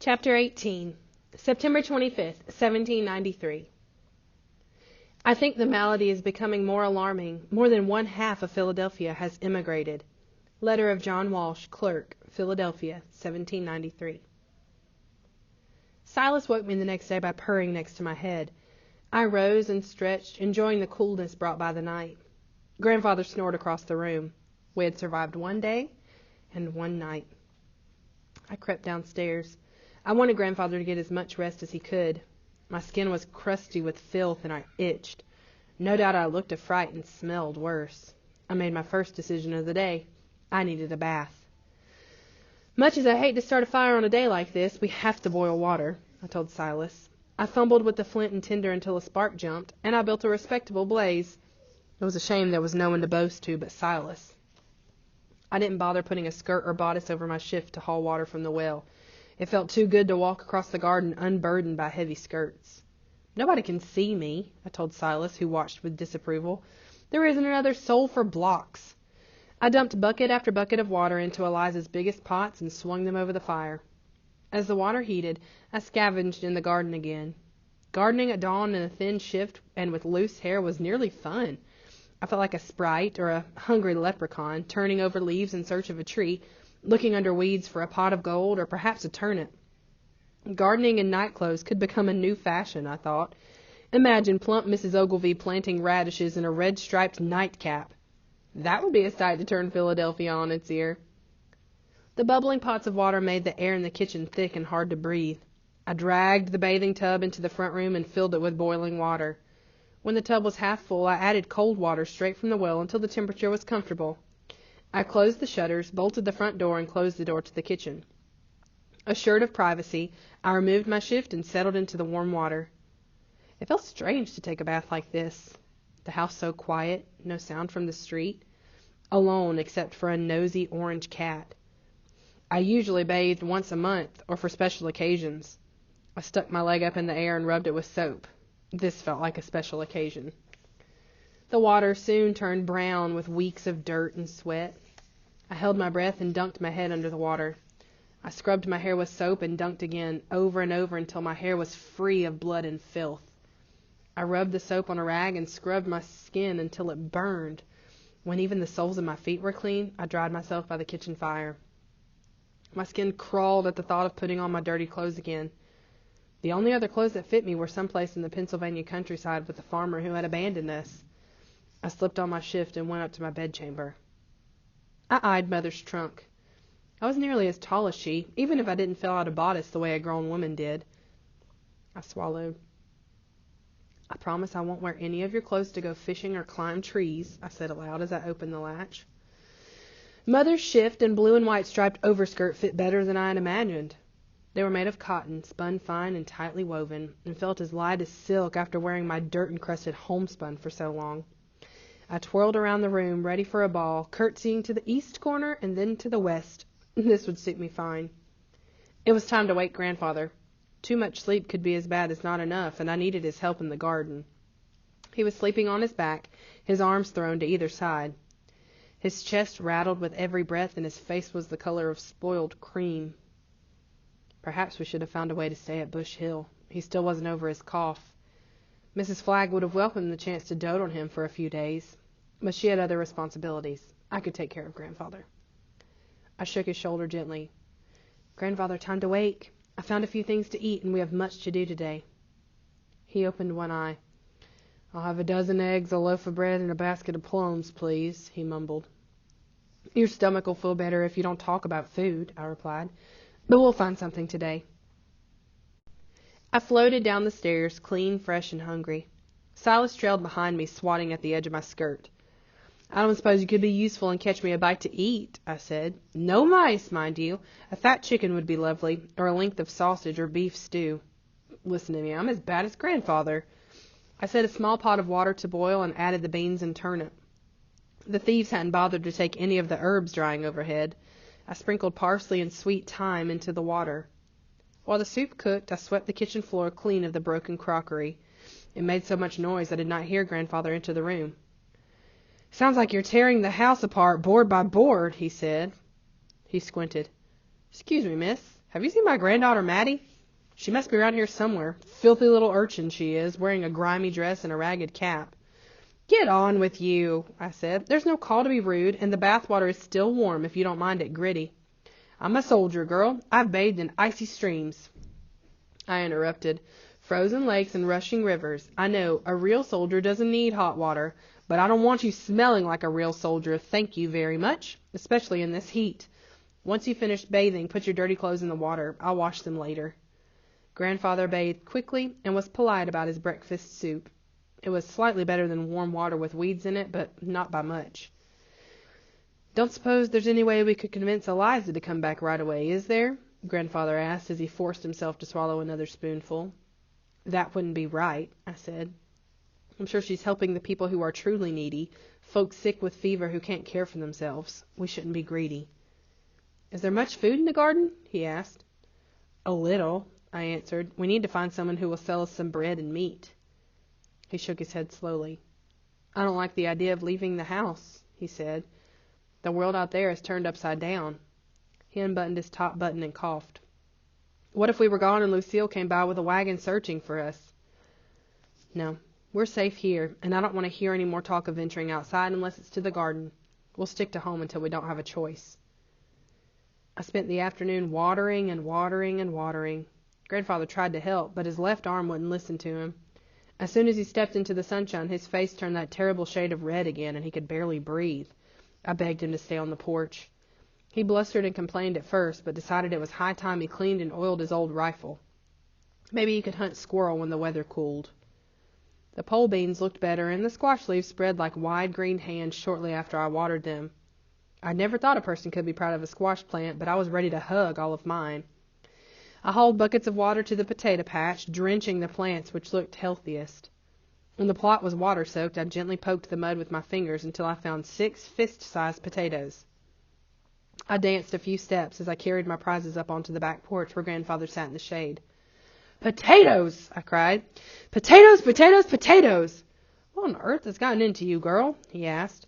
Chapter 18, September 25th, 1793. I think the malady is becoming more alarming. More than one half of Philadelphia has immigrated. Letter of John Walsh, Clerk, Philadelphia, 1793. Silas woke me the next day by purring next to my head. I rose and stretched, enjoying the coolness brought by the night. Grandfather snored across the room. We had survived one day and one night. I crept downstairs. I wanted Grandfather to get as much rest as he could. My skin was crusty with filth and I itched. No doubt I looked a fright and smelled worse. I made my first decision of the day. I needed a bath. Much as I hate to start a fire on a day like this, we have to boil water, I told Silas. I fumbled with the flint and tinder until a spark jumped, and I built a respectable blaze. It was a shame there was no one to boast to but Silas. I didn't bother putting a skirt or bodice over my shift to haul water from the well. It felt too good to walk across the garden unburdened by heavy skirts. Nobody can see me, I told Silas, who watched with disapproval. There isn't another soul for blocks. I dumped bucket after bucket of water into Eliza's biggest pots and swung them over the fire. As the water heated, I scavenged in the garden again. Gardening at dawn in a thin shift and with loose hair was nearly fun. I felt like a sprite or a hungry leprechaun, turning over leaves in search of a tree, looking under weeds for a pot of gold or perhaps a turnip. Gardening in night clothes could become a new fashion, I thought. Imagine plump Mrs. Ogilvy planting radishes in a red-striped nightcap. That would be a sight to turn Philadelphia on its ear. The bubbling pots of water made the air in the kitchen thick and hard to breathe. I dragged the bathing tub into the front room and filled it with boiling water. When the tub was half full, I added cold water straight from the well until the temperature was comfortable. I closed the shutters, bolted the front door, and closed the door to the kitchen. Assured of privacy, I removed my shift and settled into the warm water. It felt strange to take a bath like this. The house so quiet, no sound from the street, alone except for a nosy orange cat. I usually bathed once a month or for special occasions. I stuck my leg up in the air and rubbed it with soap. This felt like a special occasion. The water soon turned brown with weeks of dirt and sweat. I held my breath and dunked my head under the water. I scrubbed my hair with soap and dunked again, over and over until my hair was free of blood and filth. I rubbed the soap on a rag and scrubbed my skin until it burned. When even the soles of my feet were clean, I dried myself by the kitchen fire. My skin crawled at the thought of putting on my dirty clothes again. The only other clothes that fit me were someplace in the Pennsylvania countryside with a farmer who had abandoned us. I slipped on my shift and went up to my bedchamber. I eyed Mother's trunk. I was nearly as tall as she, even if I didn't fill out a bodice the way a grown woman did. I swallowed. I promise I won't wear any of your clothes to go fishing or climb trees, I said aloud as I opened the latch. Mother's shift and blue and white striped overskirt fit better than I had imagined. They were made of cotton, spun fine and tightly woven, and felt as light as silk after wearing my dirt-encrusted homespun for so long. I twirled around the room, ready for a ball, curtsying to the east corner and then to the west. This would suit me fine. It was time to wake Grandfather. Too much sleep could be as bad as not enough, and I needed his help in the garden. He was sleeping on his back, his arms thrown to either side. His chest rattled with every breath, and his face was the color of spoiled cream. Perhaps we should have found a way to stay at Bush Hill. He still wasn't over his cough. Mrs. Flagg would have welcomed the chance to dote on him for a few days, but she had other responsibilities. I could take care of Grandfather. I shook his shoulder gently. Grandfather, time to wake. I found a few things to eat, and we have much to do today. He opened one eye. I'll have a dozen eggs, a loaf of bread, and a basket of plums, please, he mumbled. Your stomach will feel better if you don't talk about food, I replied, but we'll find something today. I floated down the stairs, clean, fresh, and hungry. Silas trailed behind me, swatting at the edge of my skirt. I don't suppose you could be useful and catch me a bite to eat, I said. No mice, mind you. A fat chicken would be lovely, or a length of sausage or beef stew. Listen to me, I'm as bad as Grandfather. I set a small pot of water to boil and added the beans and turnip. The thieves hadn't bothered to take any of the herbs drying overhead. I sprinkled parsley and sweet thyme into the water. While the soup cooked, I swept the kitchen floor clean of the broken crockery. It made so much noise I did not hear Grandfather enter the room. Sounds like you're tearing the house apart board by board, he said. He squinted. Excuse me, miss. "Have you seen my granddaughter, Maddie? She must be around here somewhere. Filthy little urchin she is, wearing a grimy dress and a ragged cap." "Get on with you," I said. "There's no call to be rude, and the bathwater is still warm if you don't mind it gritty." "I'm a soldier, girl. I've bathed in icy streams." I interrupted. "Frozen lakes and rushing rivers. I know, a real soldier doesn't need hot water, but I don't want you smelling like a real soldier, thank you very much, especially in this heat. Once you finish bathing, put your dirty clothes in the water. I'll wash them later." Grandfather bathed quickly and was polite about his breakfast soup. It was slightly better than warm water with weeds in it, but not by much. "Don't suppose there's any way we could convince Eliza to come back right away, is there?" Grandfather asked as he forced himself to swallow another spoonful. "That wouldn't be right," I said. "I'm sure she's helping the people who are truly needy, folks sick with fever who can't care for themselves. We shouldn't be greedy." "Is there much food in the garden?" he asked. "A little," I answered. "We need to find someone who will sell us some bread and meat." He shook his head slowly. "I don't like the idea of leaving the house," he said. "The world out there is turned upside down." He unbuttoned his top button and coughed. "What if we were gone and Lucille came by with a wagon searching for us?" "No, we're safe here, and I don't want to hear any more talk of venturing outside unless it's to the garden. We'll stick to home until we don't have a choice." I spent the afternoon watering and watering and watering. Grandfather tried to help, but his left arm wouldn't listen to him. As soon as he stepped into the sunshine, his face turned that terrible shade of red again, and he could barely breathe. I begged him to stay on the porch. He blustered and complained at first, but decided it was high time he cleaned and oiled his old rifle. Maybe he could hunt squirrel when the weather cooled. The pole beans looked better, and the squash leaves spread like wide green hands shortly after I watered them. I'd never thought a person could be proud of a squash plant, but I was ready to hug all of mine. I hauled buckets of water to the potato patch, drenching the plants which looked healthiest. When the plot was water-soaked, I gently poked the mud with my fingers until I found 6 fist-sized potatoes. I danced a few steps as I carried my prizes up onto the back porch where Grandfather sat in the shade. "Potatoes!" I cried. "Potatoes, potatoes, potatoes!" "What on earth has gotten into you, girl?" he asked.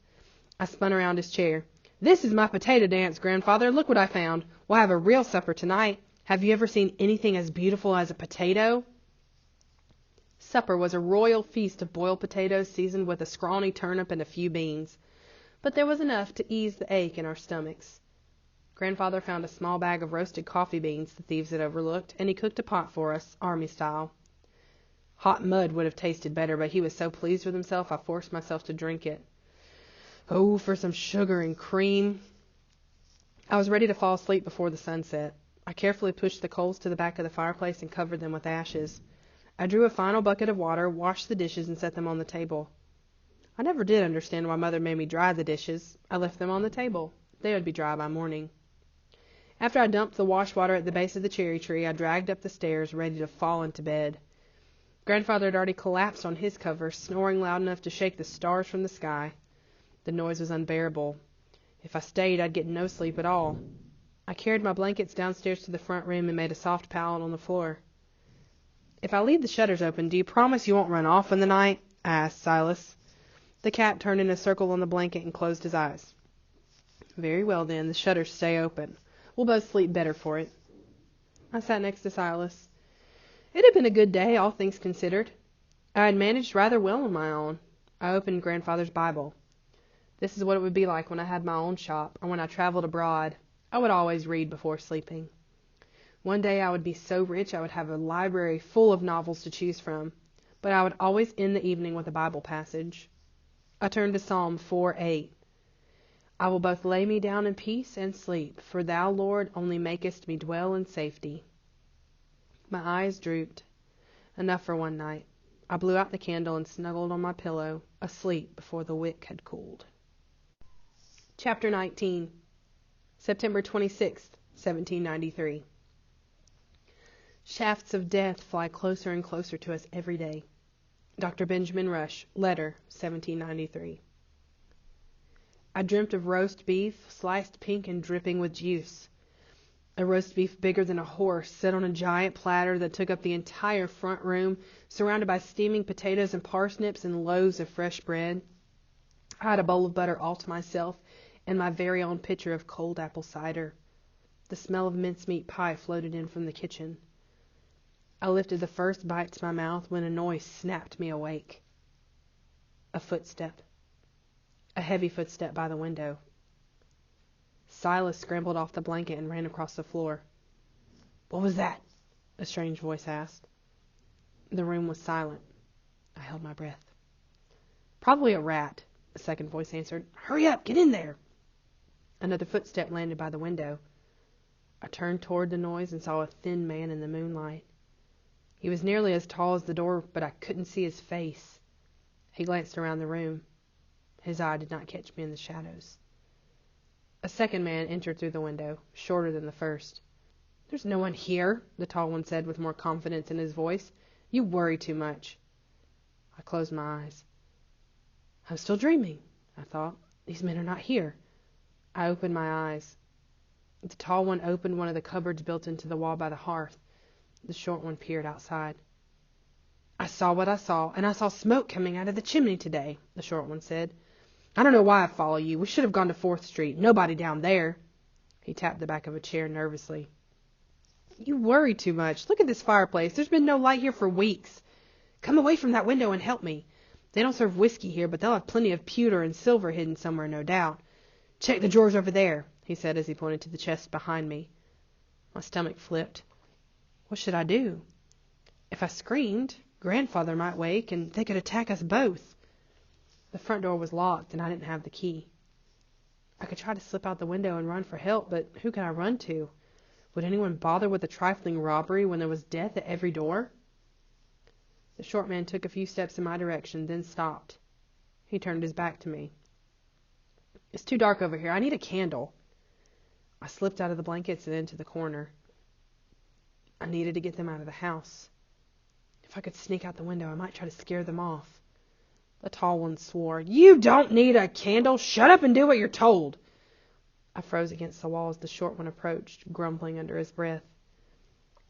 I spun around his chair. "This is my potato dance, Grandfather. Look what I found. We'll have a real supper tonight. Have you ever seen anything as beautiful as a potato?" Supper was a royal feast of boiled potatoes seasoned with a scrawny turnip and a few beans. But there was enough to ease the ache in our stomachs. Grandfather found a small bag of roasted coffee beans the thieves had overlooked, and he cooked a pot for us, army style. Hot mud would have tasted better, but he was so pleased with himself I forced myself to drink it. Oh, for some sugar and cream. I was ready to fall asleep before the sunset. I carefully pushed the coals to the back of the fireplace and covered them with ashes. I drew a final bucket of water, washed the dishes, and set them on the table. I never did understand why Mother made me dry the dishes. I left them on the table. They would be dry by morning. After I dumped the wash water at the base of the cherry tree, I dragged up the stairs, ready to fall into bed. Grandfather had already collapsed on his cover, snoring loud enough to shake the stars from the sky. The noise was unbearable. If I stayed, I'd get no sleep at all. I carried my blankets downstairs to the front room and made a soft pallet on the floor. "If I leave the shutters open, do you promise you won't run off in the night?" I asked Silas. The cat turned in a circle on the blanket and closed his eyes. "Very well, then, the shutters stay open. We'll both sleep better for it." I sat next to Silas. It had been a good day, all things considered. I had managed rather well on my own. I opened Grandfather's Bible. This is what it would be like when I had my own shop, or when I traveled abroad. I would always read before sleeping. One day I would be so rich I would have a library full of novels to choose from, but I would always end the evening with a Bible passage. I turned to Psalm 4:8. "I will both lay me down in peace and sleep, for thou, Lord, only makest me dwell in safety." My eyes drooped. Enough for one night. I blew out the candle and snuggled on my pillow, asleep before the wick had cooled. Chapter 19. September 26th, 1793. Shafts of death fly closer and closer to us every day. Dr. Benjamin Rush, letter, 1793. I dreamt of roast beef, sliced pink and dripping with juice. A roast beef bigger than a horse, set on a giant platter that took up the entire front room, surrounded by steaming potatoes and parsnips and loaves of fresh bread. I had a bowl of butter all to myself, and my very own pitcher of cold apple cider. The smell of mincemeat pie floated in from the kitchen. I lifted the first bite to my mouth when a noise snapped me awake. A footstep. A heavy footstep by the window. Silas scrambled off the blanket and ran across the floor. "What was that?" a strange voice asked. The room was silent. I held my breath. "Probably a rat," a second voice answered. "Hurry up, get in there." Another footstep landed by the window. I turned toward the noise and saw a thin man in the moonlight. He was nearly as tall as the door, but I couldn't see his face. He glanced around the room. His eye did not catch me in the shadows. A second man entered through the window, shorter than the first. "There's no one here," the tall one said with more confidence in his voice. "You worry too much." I closed my eyes. I'm still dreaming, I thought. These men are not here. I opened my eyes. The tall one opened one of the cupboards built into the wall by the hearth. The short one peered outside. "I saw what I saw, and I saw smoke coming out of the chimney today," the short one said. "I don't know why I follow you. We should have gone to 4th Street. Nobody down there." He tapped the back of a chair nervously. "You worry too much. Look at this fireplace. There's been no light here for weeks. Come away from that window and help me. They don't serve whiskey here, but they'll have plenty of pewter and silver hidden somewhere, no doubt. Check the drawers over there," he said as he pointed to the chest behind me. My stomach flipped. What should I do? If I screamed, Grandfather might wake, and they could attack us both. The front door was locked, and I didn't have the key. I could try to slip out the window and run for help, but who could I run to? Would anyone bother with a trifling robbery when there was death at every door? The short man took a few steps in my direction, then stopped. He turned his back to me. "It's too dark over here. I need a candle." I slipped out of the blankets and into the corner. I needed to get them out of the house. If I could sneak out the window, I might try to scare them off. The tall one swore. "You don't need a candle. Shut up and do what you're told." I froze against the wall as the short one approached, grumbling under his breath.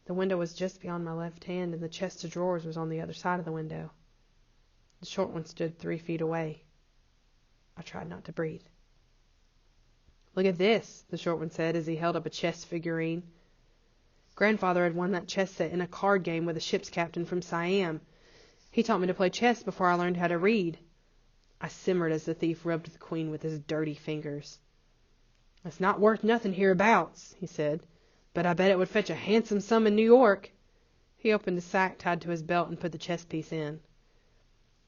The window was just beyond my left hand, and the chest of drawers was on the other side of the window. The short one stood 3 feet away. I tried not to breathe. "Look at this," the short one said as he held up a chess figurine. Grandfather had won that chess set in a card game with a ship's captain from Siam. He taught me to play chess before I learned how to read. I simmered as the thief rubbed the queen with his dirty fingers. "It's not worth nothing hereabouts," he said, "but I bet it would fetch a handsome sum in New York." He opened a sack tied to his belt and put the chess piece in.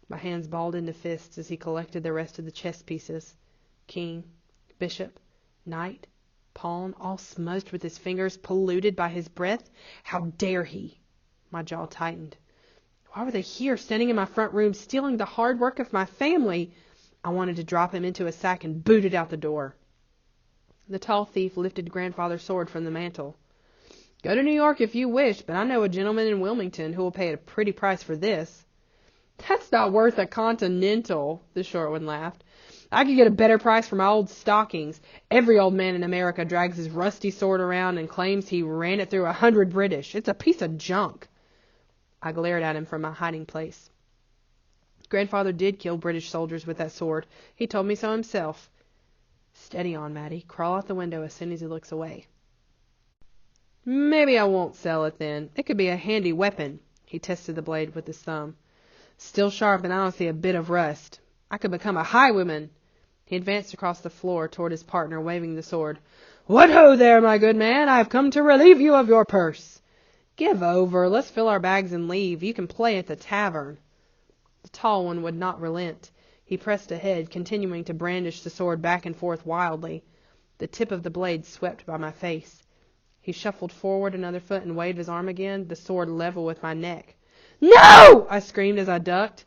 My hands balled into fists as he collected the rest of the chess pieces. King, bishop, knight, pawn, all smudged with his fingers, polluted by his breath. How dare he? My jaw tightened. Why were they here, standing in my front room, stealing the hard work of my family? I wanted to drop him into a sack and boot it out the door. The tall thief lifted Grandfather's sword from the mantel. "Go to New York if you wish, but I know a gentleman in Wilmington who will pay a pretty price for this." "That's not worth a continental," the short one laughed. "I could get a better price for my old stockings. Every old man in America drags his rusty sword around and claims he ran it through 100 British. It's a piece of junk." I glared at him from my hiding place. Grandfather did kill British soldiers with that sword. He told me so himself. "Steady on, Matty. Crawl out the window as soon as he looks away." "Maybe I won't sell it then. It could be a handy weapon." He tested the blade with his thumb. "Still sharp, and I don't see a bit of rust. I could become a highwayman." He advanced across the floor toward his partner, waving the sword. "What ho there, my good man! I have come to relieve you of your purse." "Give over. Let's fill our bags and leave. You can play at the tavern." The tall one would not relent. He pressed ahead, continuing to brandish the sword back and forth wildly. The tip of the blade swept by my face. He shuffled forward another foot and waved his arm again, the sword level with my neck. "No!" I screamed as I ducked.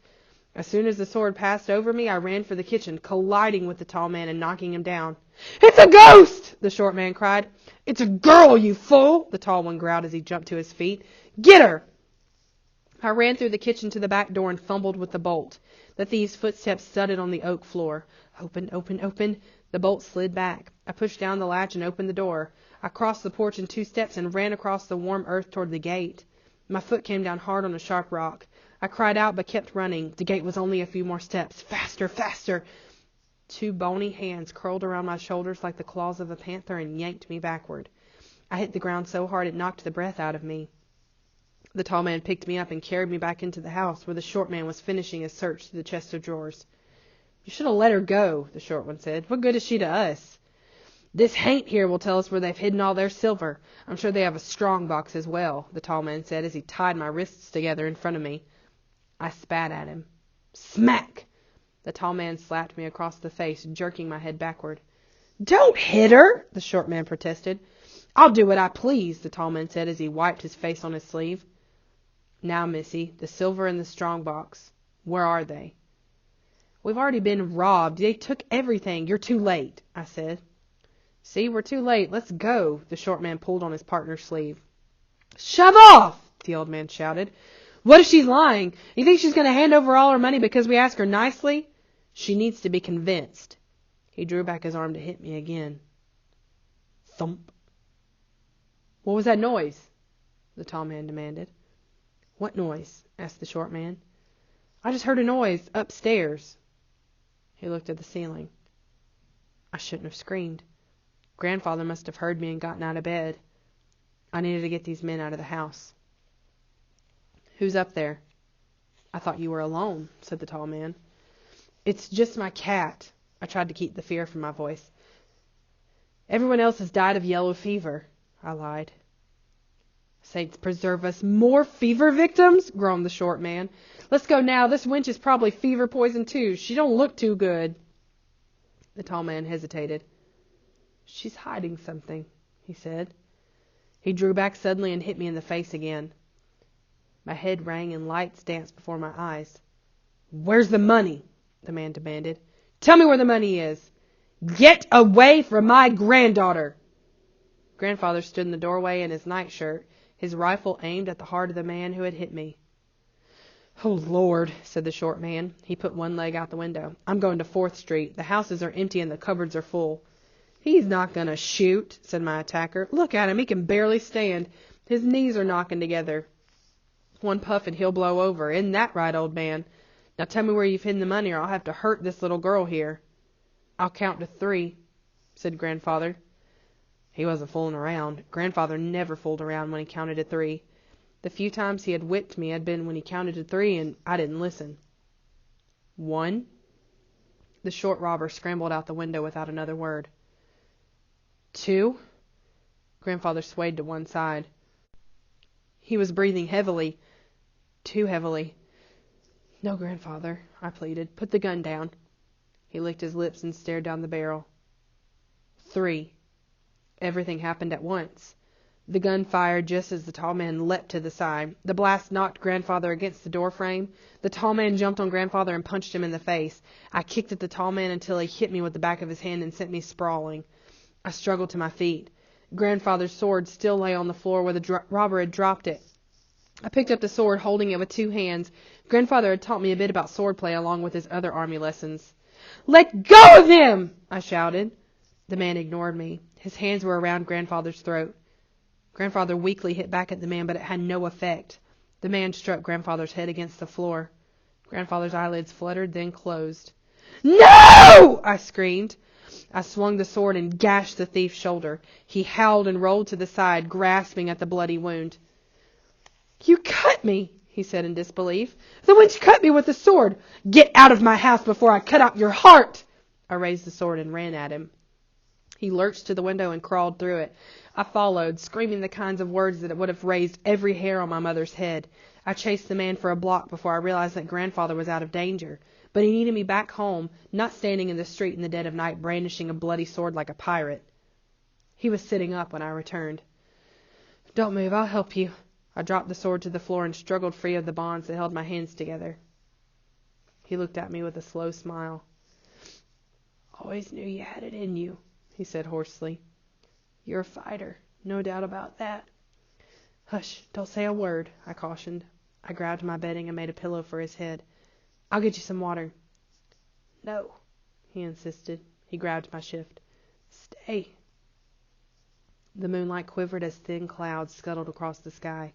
As soon as the sword passed over me, I ran for the kitchen, colliding with the tall man and knocking him down. "It's a ghost!" the short man cried. "It's a girl, you fool!" the tall one growled as he jumped to his feet. "Get her!" I ran through the kitchen to the back door and fumbled with the bolt. The thief's footsteps thudded on the oak floor. Open, open, open. The bolt slid back. I pushed down the latch and opened the door. I crossed the porch in 2 steps and ran across the warm earth toward the gate. My foot came down hard on a sharp rock. I cried out but kept running. The gate was only a few more steps. Faster, faster. 2 bony hands curled around my shoulders like the claws of a panther and yanked me backward. I hit the ground so hard it knocked the breath out of me. The tall man picked me up and carried me back into the house where the short man was finishing his search through the chest of drawers. You should have let her go, the short one said. What good is she to us? This haint here will tell us where they've hidden all their silver. I'm sure they have a strong box as well, the tall man said as he tied my wrists together in front of me. I spat at him. Smack! The tall man slapped me across the face, jerking my head backward. Don't hit her, the short man protested. I'll do what I please, the tall man said as he wiped his face on his sleeve. Now, missy, the silver in the strong box. Where are they? We've already been robbed. They took everything. You're too late, I said. See, we're too late. Let's go, the short man pulled on his partner's sleeve. Shove off, the old man shouted. What if she's lying? You think she's going to hand over all her money because we ask her nicely? She needs to be convinced. He drew back his arm to hit me again. Thump. What was that noise? The tall man demanded. What noise? Asked the short man. I just heard a noise upstairs. He looked at the ceiling. I shouldn't have screamed. Grandfather must have heard me and gotten out of bed. I needed to get these men out of the house. Who's up there? I thought you were alone, said the tall man. It's just my cat. I tried to keep the fear from my voice. Everyone else has died of yellow fever, I lied. Saints preserve us, more fever victims, groaned the short man. Let's go now. This wench is probably fever poisoned too. She don't look too good. The tall man hesitated. She's hiding something, he said. He drew back suddenly and hit me in the face again. My head rang and lights danced before my eyes. Where's the money? The man demanded. Tell me where the money is. Get away from my granddaughter. Grandfather stood in the doorway in his nightshirt, his rifle aimed at the heart of the man who had hit me. Oh, Lord, said the short man. He put one leg out the window. I'm going to 4th Street. The houses are empty and the cupboards are full. He's not going to shoot, said my attacker. Look at him. He can barely stand. His knees are knocking together. One puff and he'll blow over. Isn't that right, old man? Now tell me where you've hidden the money or I'll have to hurt this little girl here. I'll count to 3, said Grandfather. He wasn't fooling around. Grandfather never fooled around when he counted to 3. The few times he had whipped me had been when he counted to 3 and I didn't listen. 1. The short robber scrambled out the window without another word. 2. Grandfather swayed to one side. He was breathing heavily. Too heavily. No, Grandfather, I pleaded. Put the gun down. He licked his lips and stared down the barrel. 3. Everything happened at once. The gun fired just as the tall man leapt to the side. The blast knocked Grandfather against the door frame. The tall man jumped on Grandfather and punched him in the face. I kicked at the tall man until he hit me with the back of his hand and sent me sprawling. I struggled to my feet. Grandfather's sword still lay on the floor where the robber had dropped it. I picked up the sword, holding it with 2 hands. Grandfather had taught me a bit about swordplay along with his other army lessons. Let go of him! I shouted. The man ignored me. His hands were around Grandfather's throat. Grandfather weakly hit back at the man, but it had no effect. The man struck Grandfather's head against the floor. Grandfather's eyelids fluttered, then closed. No! I screamed. I swung the sword and gashed the thief's shoulder. He howled and rolled to the side, grasping at the bloody wound. You cut me, he said in disbelief. The wench cut me with the sword. Get out of my house before I cut out your heart. I raised the sword and ran at him. He lurched to the window and crawled through it. I followed, screaming the kinds of words that would have raised every hair on my mother's head. I chased the man for a block before I realized that Grandfather was out of danger. But he needed me back home, not standing in the street in the dead of night brandishing a bloody sword like a pirate. He was sitting up when I returned. Don't move, I'll help you. I dropped the sword to the floor and struggled free of the bonds that held my hands together. He looked at me with a slow smile. Always knew you had it in you, he said hoarsely. You're a fighter, no doubt about that. Hush, don't say a word, I cautioned. I grabbed my bedding and made a pillow for his head. I'll get you some water. No, he insisted. He grabbed my shift. Stay. The moonlight quivered as thin clouds scuttled across the sky.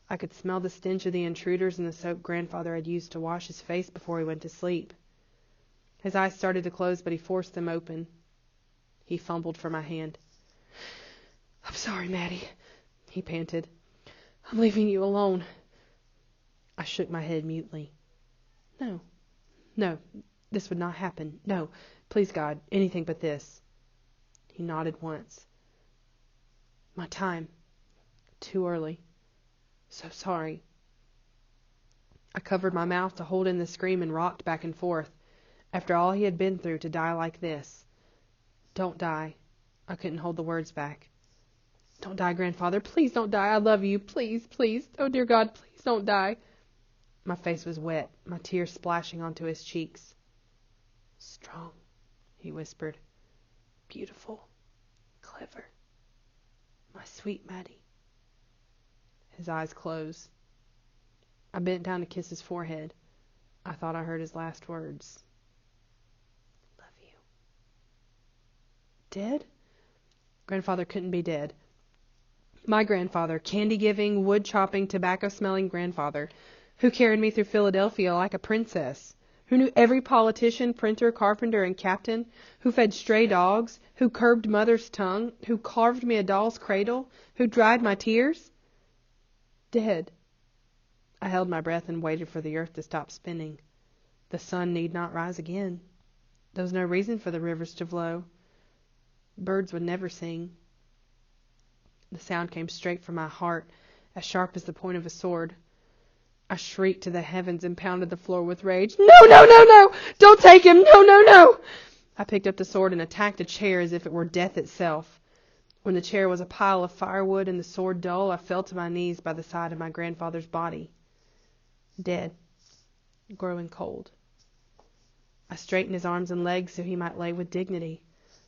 I could smell the stench of the intruders and the soap Grandfather had used to wash his face before he went to sleep. His eyes started to close, but he forced them open. He fumbled for my hand. I'm sorry, Maddie, he panted. I'm leaving you alone. I shook my head mutely. No, this would not happen. No, please God, anything but this. He nodded once. My time. Too early. So sorry. I covered my mouth to hold in the scream and rocked back and forth. After all he had been through, to die like this. Don't die. I couldn't hold the words back. Don't die, Grandfather. Please don't die. I love you. Please, please. Oh, dear God, please don't die. My face was wet, my tears splashing onto his cheeks. Strong, he whispered. Beautiful. Clever. My sweet Maddie. His eyes closed. I bent down to kiss his forehead. I thought I heard his last words. Love you. Dead? Grandfather couldn't be dead. My grandfather, candy-giving, wood-chopping, tobacco-smelling grandfather, who carried me through Philadelphia like a princess, who knew every politician, printer, carpenter, and captain, who fed stray dogs, who curbed mother's tongue, who carved me a doll's cradle, who dried my tears. Dead. I held my breath and waited for the earth to stop spinning. The sun need not rise again. There was no reason for the rivers to flow. Birds would never sing. The sound came straight from my heart, as sharp as the point of a sword. I shrieked to the heavens and pounded the floor with rage. No, no, no, no! Don't take him! No, no, no! I picked up the sword and attacked a chair as if it were death itself. When the chair was a pile of firewood and the sword dull, I fell to my knees by the side of my grandfather's body. Dead. Growing cold. I straightened his arms and legs so he might lay with dignity.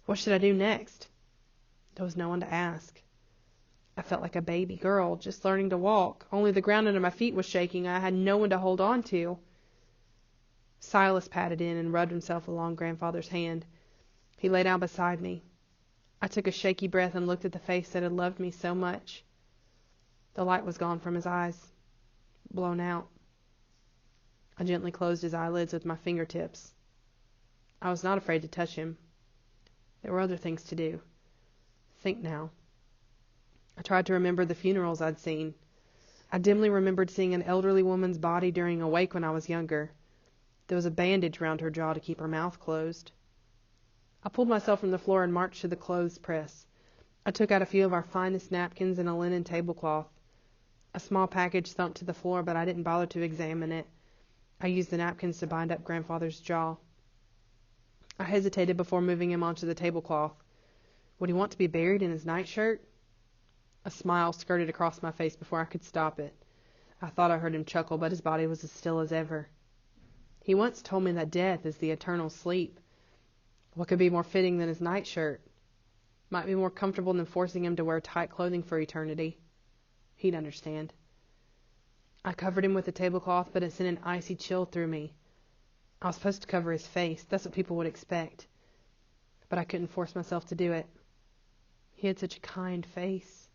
What should I do next? There was no one to ask. I felt like a baby girl, just learning to walk. Only the ground under my feet was shaking. I had no one to hold on to. Silas patted in and rubbed himself along Grandfather's hand. He lay down beside me. I took a shaky breath and looked at the face that had loved me so much. The light was gone from his eyes, blown out. I gently closed his eyelids with my fingertips. I was not afraid to touch him. There were other things to do. Think now. I tried to remember the funerals I'd seen. I dimly remembered seeing an elderly woman's body during a wake when I was younger. There was a bandage round her jaw to keep her mouth closed. I pulled myself from the floor and marched to the clothes press. I took out a few of our finest napkins and a linen tablecloth. A small package thumped to the floor, but I didn't bother to examine it. I used the napkins to bind up Grandfather's jaw. I hesitated before moving him onto the tablecloth. Would he want to be buried in his nightshirt? A smile skirted across my face before I could stop it. I thought I heard him chuckle, but his body was as still as ever. He once told me that death is the eternal sleep. What could be more fitting than his nightshirt? Might be more comfortable than forcing him to wear tight clothing for eternity. He'd understand. I covered him with the tablecloth, but it sent an icy chill through me. I was supposed to cover his face. That's what people would expect. But I couldn't force myself to do it. He had such a kind face.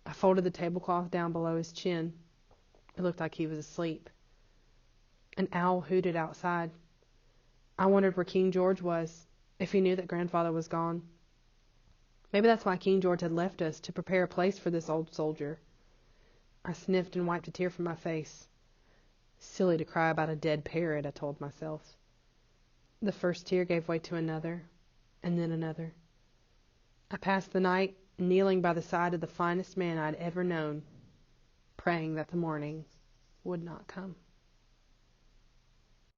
I folded the tablecloth down below his chin. It looked like he was asleep. An owl hooted outside. I wondered where King George was, if he knew that Grandfather was gone. Maybe that's why King George had left us, to prepare a place for this old soldier. I sniffed and wiped a tear from my face. Silly to cry about a dead parrot, I told myself. The first tear gave way to another, and then another. I passed the night kneeling by the side of the finest man I'd ever known, praying that the morning would not come.